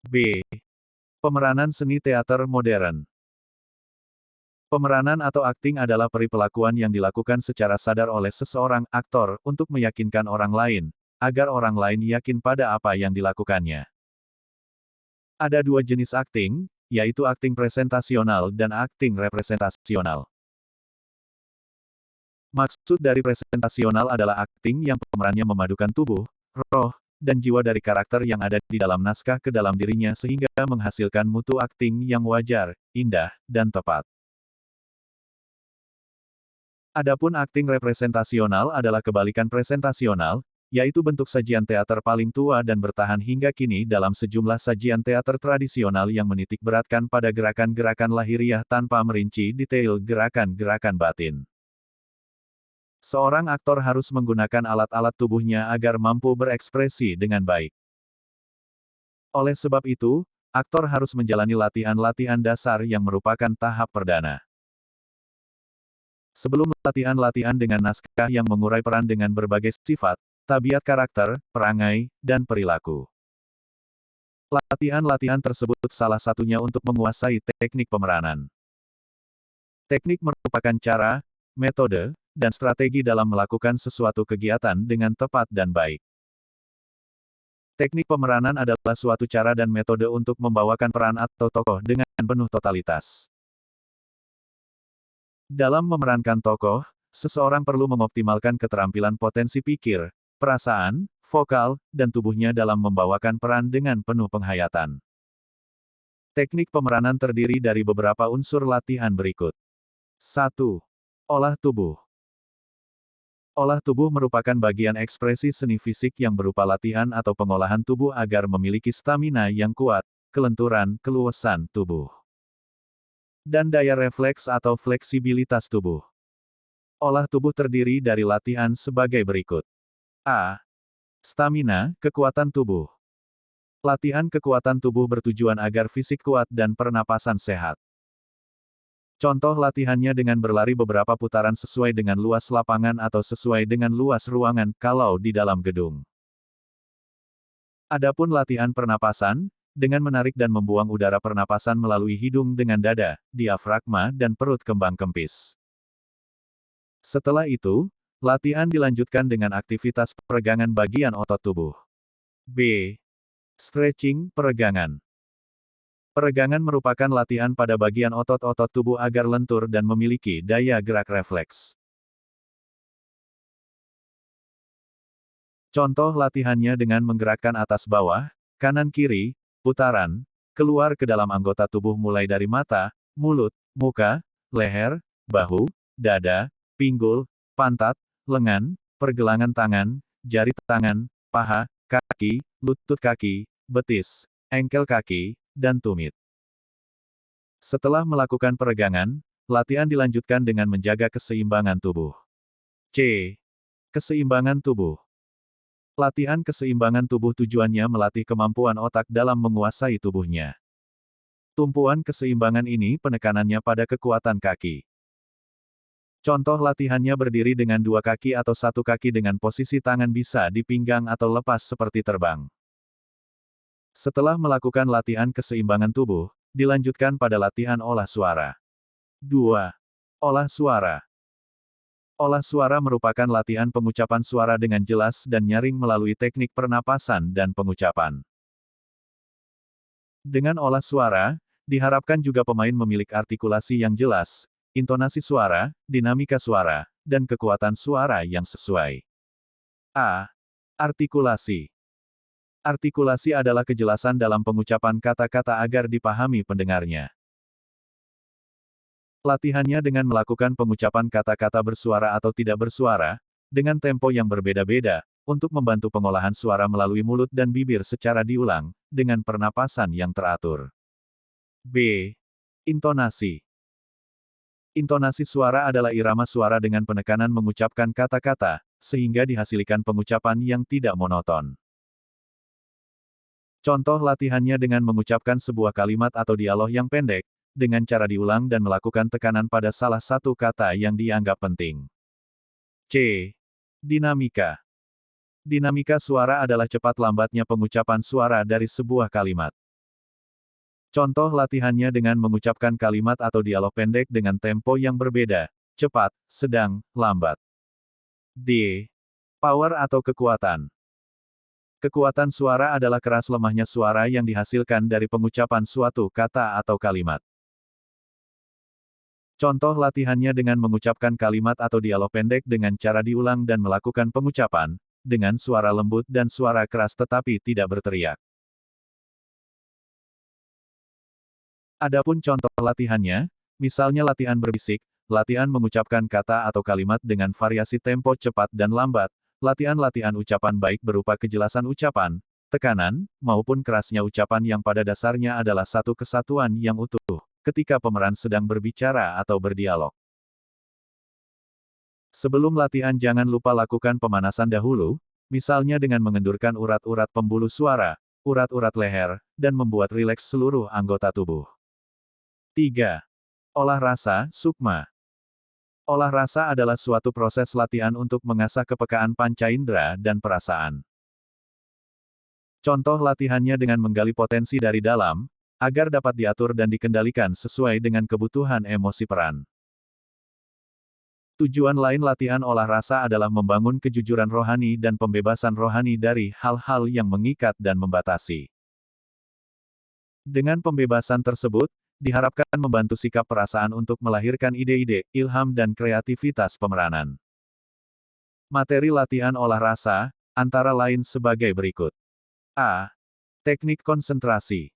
B. Pemeranan seni teater modern. Pemeranan atau akting adalah peripelakuan yang dilakukan secara sadar oleh seseorang aktor untuk meyakinkan orang lain, agar orang lain yakin pada apa yang dilakukannya. Ada dua jenis akting, yaitu akting presentasional dan akting representasional. Maksud dari presentasional adalah akting yang pemerannya memadukan tubuh, roh, dan jiwa dari karakter yang ada di dalam naskah ke dalam dirinya sehingga menghasilkan mutu akting yang wajar, indah, dan tepat. Adapun akting representasional adalah kebalikan presentasional, yaitu bentuk sajian teater paling tua dan bertahan hingga kini dalam sejumlah sajian teater tradisional yang menitik beratkan pada gerakan-gerakan lahiriah tanpa merinci detail gerakan-gerakan batin. Seorang aktor harus menggunakan alat-alat tubuhnya agar mampu berekspresi dengan baik. Oleh sebab itu, aktor harus menjalani latihan-latihan dasar yang merupakan tahap perdana. Sebelum latihan-latihan dengan naskah yang mengurai peran dengan berbagai sifat, tabiat karakter, perangai, dan perilaku. Latihan-latihan tersebut salah satunya untuk menguasai teknik pemeranan. Teknik merupakan cara, metode, dan strategi dalam melakukan sesuatu kegiatan dengan tepat dan baik. Teknik pemeranan adalah suatu cara dan metode untuk membawakan peran atau tokoh dengan penuh totalitas. Dalam memerankan tokoh, seseorang perlu mengoptimalkan keterampilan potensi pikir, perasaan, vokal, dan tubuhnya dalam membawakan peran dengan penuh penghayatan. Teknik pemeranan terdiri dari beberapa unsur latihan berikut. 1. Olah tubuh. Olah tubuh merupakan bagian ekspresi seni fisik yang berupa latihan atau pengolahan tubuh agar memiliki stamina yang kuat, kelenturan, keluasan tubuh, dan daya refleks atau fleksibilitas tubuh. Olah tubuh terdiri dari latihan sebagai berikut. A. Stamina, kekuatan tubuh. Latihan kekuatan tubuh bertujuan agar fisik kuat dan pernapasan sehat. Contoh latihannya dengan berlari beberapa putaran sesuai dengan luas lapangan atau sesuai dengan luas ruangan kalau di dalam gedung. Adapun latihan pernapasan, dengan menarik dan membuang udara pernapasan melalui hidung dengan dada, diafragma dan perut kembang kempis. Setelah itu, latihan dilanjutkan dengan aktivitas peregangan bagian otot tubuh. B. Stretching, peregangan. Peregangan merupakan latihan pada bagian otot-otot tubuh agar lentur dan memiliki daya gerak refleks. Contoh latihannya dengan menggerakkan atas bawah, kanan kiri, putaran, keluar ke dalam anggota tubuh mulai dari mata, mulut, muka, leher, bahu, dada, pinggul, pantat, lengan, pergelangan tangan, jari tangan, paha, kaki, lutut kaki, betis, engkel kaki, dan tumit. Setelah melakukan peregangan, latihan dilanjutkan dengan menjaga keseimbangan tubuh. C. Keseimbangan tubuh. Latihan keseimbangan tubuh tujuannya melatih kemampuan otak dalam menguasai tubuhnya. Tumpuan keseimbangan ini penekanannya pada kekuatan kaki. Contoh latihannya berdiri dengan dua kaki atau satu kaki dengan posisi tangan bisa di pinggang atau lepas seperti terbang. Setelah melakukan latihan keseimbangan tubuh, dilanjutkan pada latihan olah suara. 2. Olah suara. Olah suara merupakan latihan pengucapan suara dengan jelas dan nyaring melalui teknik pernapasan dan pengucapan. Dengan olah suara, diharapkan juga pemain memiliki artikulasi yang jelas, intonasi suara, dinamika suara, dan kekuatan suara yang sesuai. A. Artikulasi. Artikulasi adalah kejelasan dalam pengucapan kata-kata agar dipahami pendengarnya. Latihannya dengan melakukan pengucapan kata-kata bersuara atau tidak bersuara, dengan tempo yang berbeda-beda, untuk membantu pengolahan suara melalui mulut dan bibir secara diulang, dengan pernapasan yang teratur. B. Intonasi. Intonasi suara adalah irama suara dengan penekanan mengucapkan kata-kata, sehingga dihasilkan pengucapan yang tidak monoton. Contoh latihannya dengan mengucapkan sebuah kalimat atau dialog yang pendek, dengan cara diulang dan melakukan tekanan pada salah satu kata yang dianggap penting. C. Dinamika. Dinamika suara adalah cepat lambatnya pengucapan suara dari sebuah kalimat. Contoh latihannya dengan mengucapkan kalimat atau dialog pendek dengan tempo yang berbeda, cepat, sedang, lambat. D. Power atau kekuatan. Kekuatan suara adalah keras lemahnya suara yang dihasilkan dari pengucapan suatu kata atau kalimat. Contoh latihannya dengan mengucapkan kalimat atau dialog pendek dengan cara diulang dan melakukan pengucapan, dengan suara lembut dan suara keras tetapi tidak berteriak. Adapun contoh latihannya, misalnya latihan berbisik, latihan mengucapkan kata atau kalimat dengan variasi tempo cepat dan lambat, latihan-latihan ucapan baik berupa kejelasan ucapan, tekanan, maupun kerasnya ucapan yang pada dasarnya adalah satu kesatuan yang utuh, ketika pemeran sedang berbicara atau berdialog. Sebelum latihan jangan lupa lakukan pemanasan dahulu, misalnya dengan mengendurkan urat-urat pembuluh suara, urat-urat leher, dan membuat rileks seluruh anggota tubuh. 3. Olah rasa, sukma. Olah rasa adalah suatu proses latihan untuk mengasah kepekaan panca indera dan perasaan. Contoh latihannya dengan menggali potensi dari dalam, agar dapat diatur dan dikendalikan sesuai dengan kebutuhan emosi peran. Tujuan lain latihan olah rasa adalah membangun kejujuran rohani dan pembebasan rohani dari hal-hal yang mengikat dan membatasi. Dengan pembebasan tersebut, diharapkan membantu sikap perasaan untuk melahirkan ide-ide, ilham dan kreativitas pemeranan. Materi latihan olah rasa, antara lain sebagai berikut. A. Teknik konsentrasi.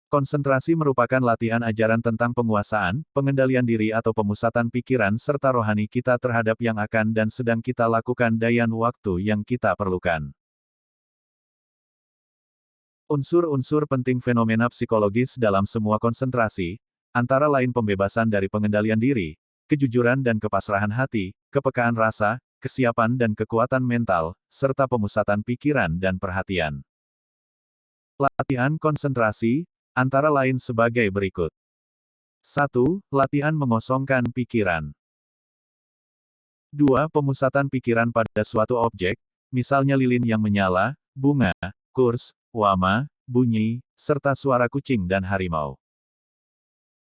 Konsentrasi merupakan latihan ajaran tentang penguasaan, pengendalian diri atau pemusatan pikiran serta rohani kita terhadap yang akan dan sedang kita lakukan dayan waktu yang kita perlukan. Unsur-unsur penting fenomena psikologis dalam semua konsentrasi, antara lain pembebasan dari pengendalian diri, kejujuran dan kepasrahan hati, kepekaan rasa, kesiapan dan kekuatan mental, serta pemusatan pikiran dan perhatian. Latihan konsentrasi, antara lain sebagai berikut. 1. Latihan mengosongkan pikiran. 2. Pemusatan pikiran pada suatu objek, misalnya lilin yang menyala, bunga, kurs, wama, bunyi, serta suara kucing dan harimau.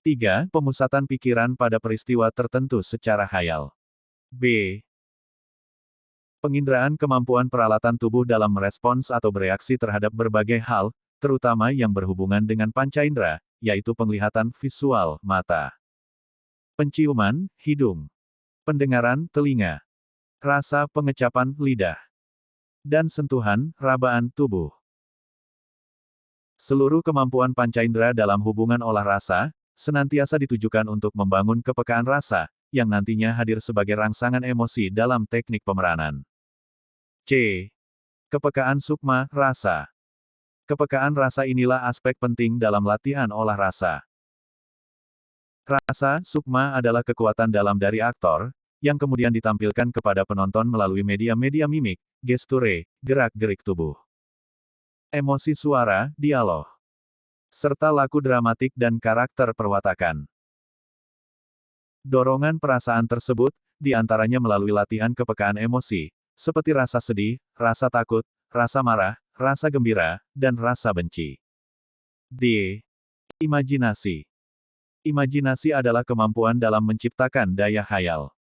3. Pemusatan pikiran pada peristiwa tertentu secara khayal. B. Penginderaan kemampuan peralatan tubuh dalam merespons atau bereaksi terhadap berbagai hal, terutama yang berhubungan dengan panca indera, yaitu penglihatan visual, mata. Penciuman, hidung. Pendengaran, telinga. Rasa, pengecapan, lidah. Dan sentuhan, rabaan tubuh. Seluruh kemampuan panca indera dalam hubungan olah rasa, senantiasa ditujukan untuk membangun kepekaan rasa, yang nantinya hadir sebagai rangsangan emosi dalam teknik pemeranan. C. Kepekaan sukma, rasa. Kepekaan rasa inilah aspek penting dalam latihan olah rasa. Rasa, sukma adalah kekuatan dalam dari aktor, yang kemudian ditampilkan kepada penonton melalui media-media mimik, gesture, gerak-gerik tubuh. Emosi suara, dialog, serta laku dramatik dan karakter perwatakan. Dorongan perasaan tersebut, diantaranya melalui latihan kepekaan emosi, seperti rasa sedih, rasa takut, rasa marah, rasa gembira, dan rasa benci. D. Imajinasi. Imajinasi adalah kemampuan dalam menciptakan daya khayal.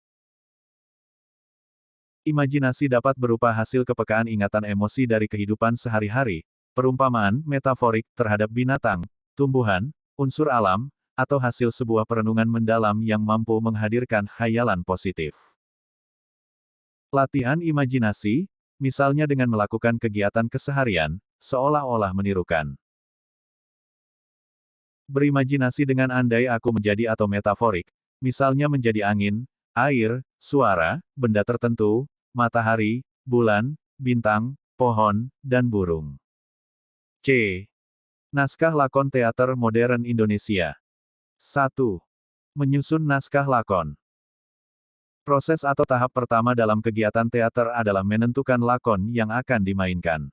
Imajinasi dapat berupa hasil kepekaan ingatan emosi dari kehidupan sehari-hari, perumpamaan, metaforik, terhadap binatang, tumbuhan, unsur alam, atau hasil sebuah perenungan mendalam yang mampu menghadirkan khayalan positif. Latihan imajinasi, misalnya dengan melakukan kegiatan keseharian, seolah-olah menirukan. Berimajinasi dengan andai aku menjadi atau metaforik, misalnya menjadi angin, air, suara, benda tertentu, matahari, bulan, bintang, pohon, dan burung. C. Naskah lakon teater modern Indonesia. 1. Menyusun naskah lakon. Proses atau tahap pertama dalam kegiatan teater adalah menentukan lakon yang akan dimainkan.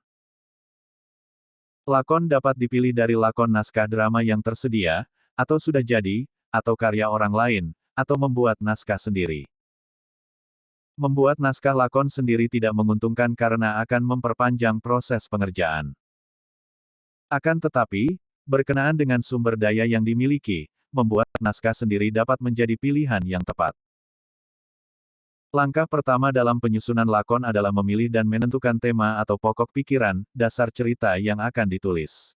Lakon dapat dipilih dari lakon naskah drama yang tersedia, atau sudah jadi, atau karya orang lain, atau membuat naskah sendiri. Membuat naskah lakon sendiri tidak menguntungkan karena akan memperpanjang proses pengerjaan. Akan tetapi, Berkenaan dengan sumber daya yang dimiliki, membuat naskah sendiri dapat menjadi pilihan yang tepat. Langkah pertama dalam penyusunan lakon adalah memilih dan menentukan tema atau pokok pikiran, dasar cerita yang akan ditulis.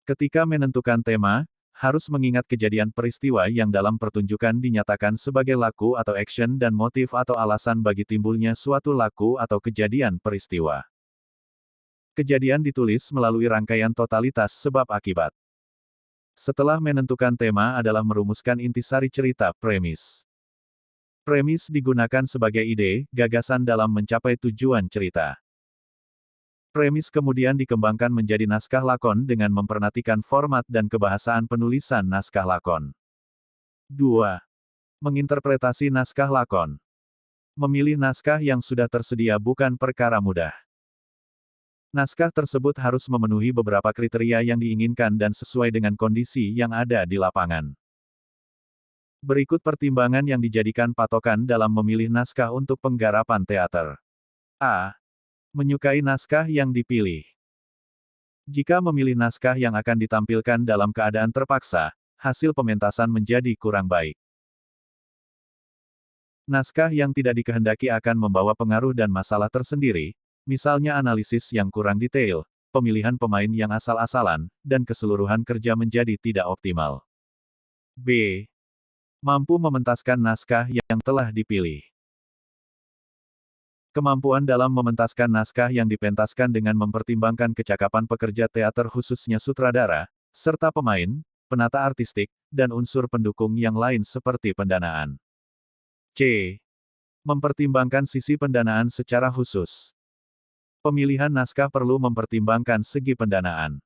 Ketika menentukan tema, harus mengingat kejadian peristiwa yang dalam pertunjukan dinyatakan sebagai laku atau action dan motif atau alasan bagi timbulnya suatu laku atau kejadian peristiwa. Kejadian ditulis melalui rangkaian totalitas sebab akibat. Setelah menentukan tema adalah merumuskan intisari cerita, premis. Premis digunakan sebagai ide, gagasan dalam mencapai tujuan cerita. Premis kemudian dikembangkan menjadi naskah lakon dengan memperhatikan format dan kebahasaan penulisan naskah lakon. 2. Menginterpretasi naskah lakon. Memilih naskah yang sudah tersedia bukan perkara mudah. Naskah tersebut harus memenuhi beberapa kriteria yang diinginkan dan sesuai dengan kondisi yang ada di lapangan. Berikut pertimbangan yang dijadikan patokan dalam memilih naskah untuk penggarapan teater. A. Menyukai naskah yang dipilih. Jika memilih naskah yang akan ditampilkan dalam keadaan terpaksa, hasil pementasan menjadi kurang baik. Naskah yang tidak dikehendaki akan membawa pengaruh dan masalah tersendiri, misalnya analisis yang kurang detail, pemilihan pemain yang asal-asalan, dan keseluruhan kerja menjadi tidak optimal. B. Mampu mementaskan naskah yang telah dipilih. Kemampuan dalam mementaskan naskah yang dipentaskan dengan mempertimbangkan kecakapan pekerja teater khususnya sutradara, serta pemain, penata artistik, dan unsur pendukung yang lain seperti pendanaan. C. Mempertimbangkan sisi pendanaan secara khusus. Pemilihan naskah perlu mempertimbangkan segi pendanaan.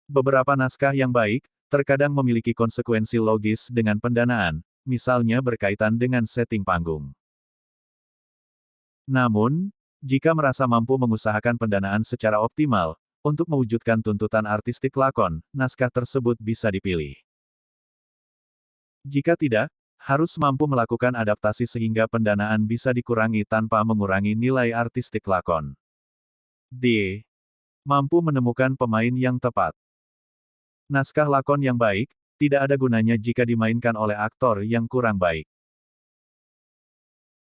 Beberapa naskah yang baik, terkadang memiliki konsekuensi logis dengan pendanaan, misalnya berkaitan dengan setting panggung. Namun, jika merasa mampu mengusahakan pendanaan secara optimal, untuk mewujudkan tuntutan artistik lakon, naskah tersebut bisa dipilih. Jika tidak, harus mampu melakukan adaptasi sehingga pendanaan bisa dikurangi tanpa mengurangi nilai artistik lakon. D. Mampu menemukan pemain yang tepat. Naskah lakon yang baik, tidak ada gunanya jika dimainkan oleh aktor yang kurang baik.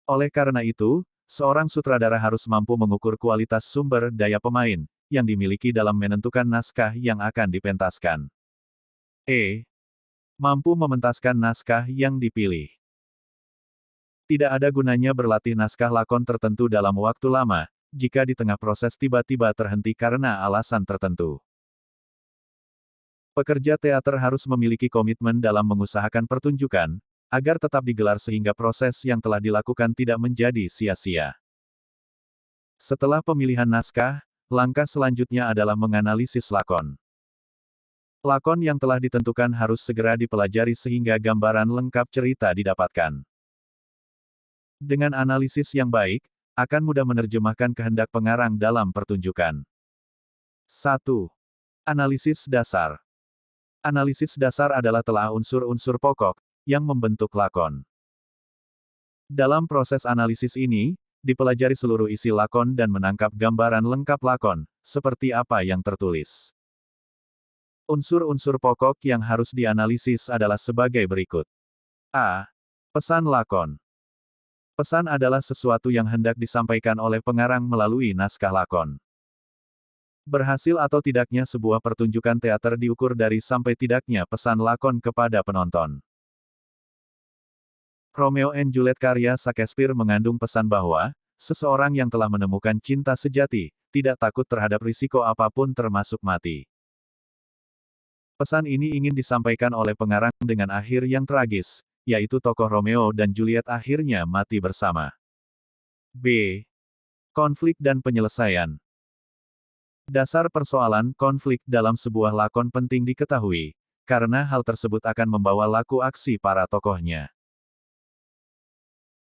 Oleh karena itu, seorang sutradara harus mampu mengukur kualitas sumber daya pemain yang dimiliki dalam menentukan naskah yang akan dipentaskan. E. Mampu mementaskan naskah yang dipilih. Tidak ada gunanya berlatih naskah lakon tertentu dalam waktu lama, jika di tengah proses tiba-tiba terhenti karena alasan tertentu. Pekerja teater harus memiliki komitmen dalam mengusahakan pertunjukan, agar tetap digelar sehingga proses yang telah dilakukan tidak menjadi sia-sia. Setelah pemilihan naskah, langkah selanjutnya adalah menganalisis lakon. Lakon yang telah ditentukan harus segera dipelajari sehingga gambaran lengkap cerita didapatkan. Dengan analisis yang baik, akan mudah menerjemahkan kehendak pengarang dalam pertunjukan. 1. Analisis dasar. Analisis dasar adalah telah unsur-unsur pokok yang membentuk lakon. Dalam proses analisis ini, dipelajari seluruh isi lakon dan menangkap gambaran lengkap lakon, seperti apa yang tertulis. Unsur-unsur pokok yang harus dianalisis adalah sebagai berikut. A. Pesan lakon. Pesan adalah sesuatu yang hendak disampaikan oleh pengarang melalui naskah lakon. Berhasil atau tidaknya sebuah pertunjukan teater diukur dari sampai tidaknya pesan lakon kepada penonton. Romeo and Juliet karya Shakespeare mengandung pesan bahwa, seseorang yang telah menemukan cinta sejati, tidak takut terhadap risiko apapun termasuk mati. Pesan ini ingin disampaikan oleh pengarang dengan akhir yang tragis, yaitu tokoh Romeo dan Juliet akhirnya mati bersama. B. Konflik dan penyelesaian. Dasar persoalan konflik dalam sebuah lakon penting diketahui, karena hal tersebut akan membawa laku aksi para tokohnya.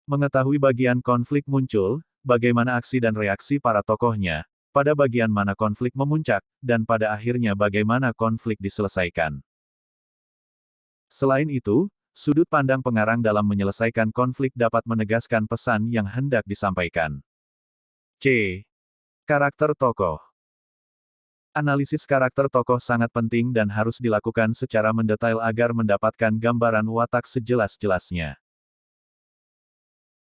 Mengetahui bagian konflik muncul, bagaimana aksi dan reaksi para tokohnya, pada bagian mana konflik memuncak, dan pada akhirnya bagaimana konflik diselesaikan. Selain itu, sudut pandang pengarang dalam menyelesaikan konflik dapat menegaskan pesan yang hendak disampaikan. C. Karakter tokoh. Analisis karakter tokoh sangat penting dan harus dilakukan secara mendetail agar mendapatkan gambaran watak sejelas-jelasnya.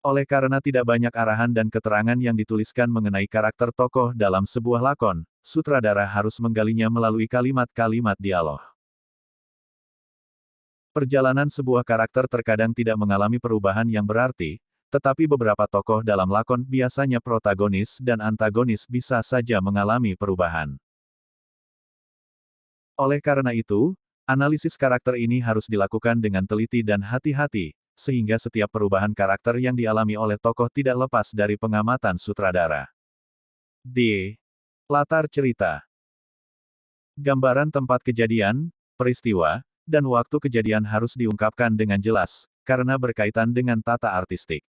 Oleh karena tidak banyak arahan dan keterangan yang dituliskan mengenai karakter tokoh dalam sebuah lakon, sutradara harus menggalinya melalui kalimat-kalimat dialog. Perjalanan sebuah karakter terkadang tidak mengalami perubahan yang berarti, tetapi beberapa tokoh dalam lakon, biasanya protagonis dan antagonis, bisa saja mengalami perubahan. Oleh karena itu, analisis karakter ini harus dilakukan dengan teliti dan hati-hati, sehingga setiap perubahan karakter yang dialami oleh tokoh tidak lepas dari pengamatan sutradara. D. Latar cerita. Gambaran tempat kejadian, peristiwa, dan waktu kejadian harus diungkapkan dengan jelas, karena berkaitan dengan tata artistik.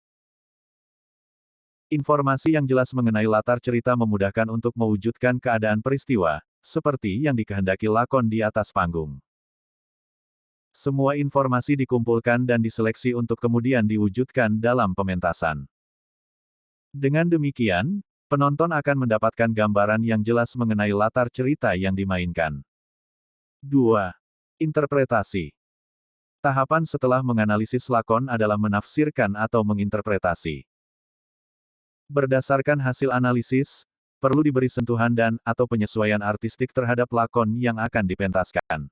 Informasi yang jelas mengenai latar cerita memudahkan untuk mewujudkan keadaan peristiwa, seperti yang dikehendaki lakon di atas panggung. Semua informasi dikumpulkan dan diseleksi untuk kemudian diwujudkan dalam pementasan. Dengan demikian, penonton akan mendapatkan gambaran yang jelas mengenai latar cerita yang dimainkan. 2. Interpretasi. Tahapan setelah menganalisis lakon adalah menafsirkan atau menginterpretasi. Berdasarkan hasil analisis, perlu diberi sentuhan dan/atau penyesuaian artistik terhadap lakon yang akan dipentaskan.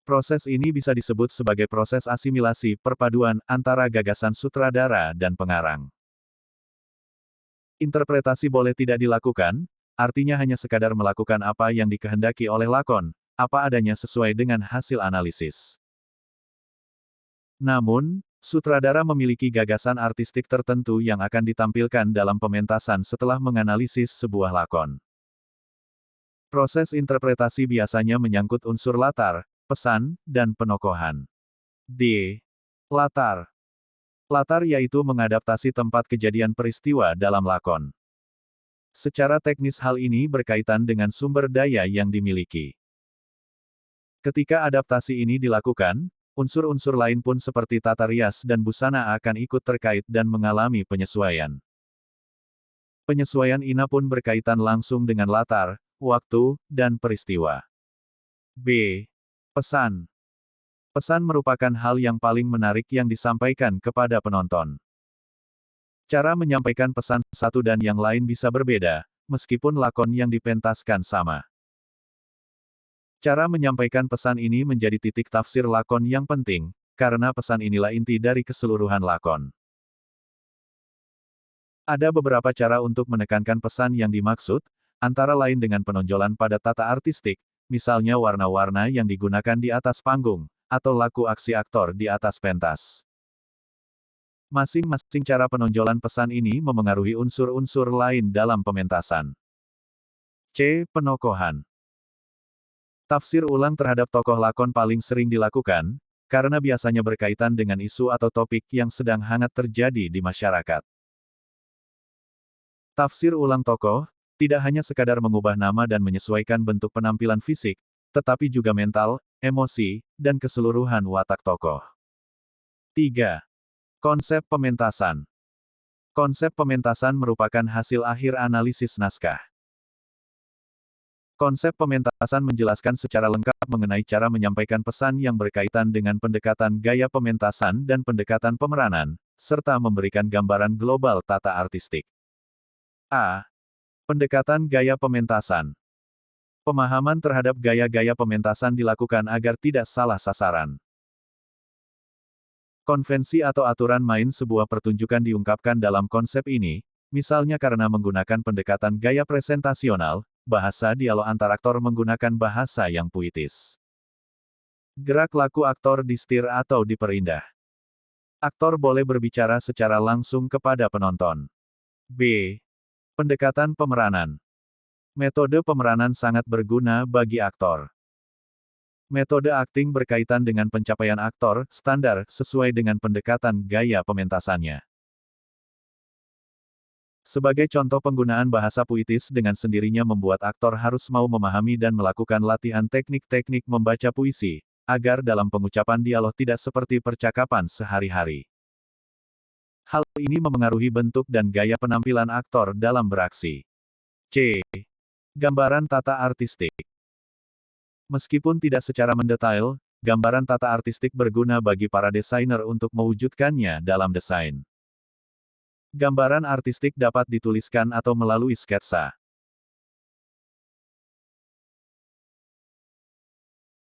Proses ini bisa disebut sebagai proses asimilasi, perpaduan, antara gagasan sutradara dan pengarang. Interpretasi boleh tidak dilakukan, artinya hanya sekadar melakukan apa yang dikehendaki oleh lakon, apa adanya sesuai dengan hasil analisis. Namun, sutradara memiliki gagasan artistik tertentu yang akan ditampilkan dalam pementasan setelah menganalisis sebuah lakon. Proses interpretasi biasanya menyangkut unsur latar, pesan, dan penokohan. D. Latar. Latar yaitu mengadaptasi tempat kejadian peristiwa dalam lakon. Secara teknis hal ini berkaitan dengan sumber daya yang dimiliki. Ketika adaptasi ini dilakukan, unsur-unsur lain pun seperti tata rias dan busana akan ikut terkait dan mengalami penyesuaian. Penyesuaian ini pun berkaitan langsung dengan latar, waktu, dan peristiwa. B. Pesan. Pesan merupakan hal yang paling menarik yang disampaikan kepada penonton. Cara menyampaikan pesan satu dan yang lain bisa berbeda, meskipun lakon yang dipentaskan sama. Cara menyampaikan pesan ini menjadi titik tafsir lakon yang penting, karena pesan inilah inti dari keseluruhan lakon. Ada beberapa cara untuk menekankan pesan yang dimaksud, antara lain dengan penonjolan pada tata artistik, misalnya warna-warna yang digunakan di atas panggung, atau laku aksi aktor di atas pentas. Masing-masing cara penonjolan pesan ini memengaruhi unsur-unsur lain dalam pementasan. C. Penokohan. Tafsir ulang terhadap tokoh lakon paling sering dilakukan, karena biasanya berkaitan dengan isu atau topik yang sedang hangat terjadi di masyarakat. Tafsir ulang tokoh, tidak hanya sekadar mengubah nama dan menyesuaikan bentuk penampilan fisik, tetapi juga mental, emosi, dan keseluruhan watak tokoh. 3. Konsep pementasan. Konsep pementasan merupakan hasil akhir analisis naskah. Konsep pementasan menjelaskan secara lengkap mengenai cara menyampaikan pesan yang berkaitan dengan pendekatan gaya pementasan dan pendekatan pemeranan, serta memberikan gambaran global tata artistik. A. Pendekatan gaya pementasan. Pemahaman terhadap gaya-gaya pementasan dilakukan agar tidak salah sasaran. Konvensi atau aturan main sebuah pertunjukan diungkapkan dalam konsep ini, misalnya karena menggunakan pendekatan gaya presentasional, bahasa dialog antar aktor menggunakan bahasa yang puitis. Gerak laku aktor disetir atau diperindah. Aktor boleh berbicara secara langsung kepada penonton. B. Pendekatan pemeranan. Metode pemeranan sangat berguna bagi aktor. Metode akting berkaitan dengan pencapaian aktor standar sesuai dengan pendekatan gaya pementasannya. Sebagai contoh penggunaan bahasa puitis dengan sendirinya membuat aktor harus mau memahami dan melakukan latihan teknik-teknik membaca puisi, agar dalam pengucapan dialog tidak seperti percakapan sehari-hari. Hal ini memengaruhi bentuk dan gaya penampilan aktor dalam beraksi. C. Gambaran tata artistik. Meskipun tidak secara mendetail, gambaran tata artistik berguna bagi para desainer untuk mewujudkannya dalam desain. Gambaran artistik dapat dituliskan atau melalui sketsa.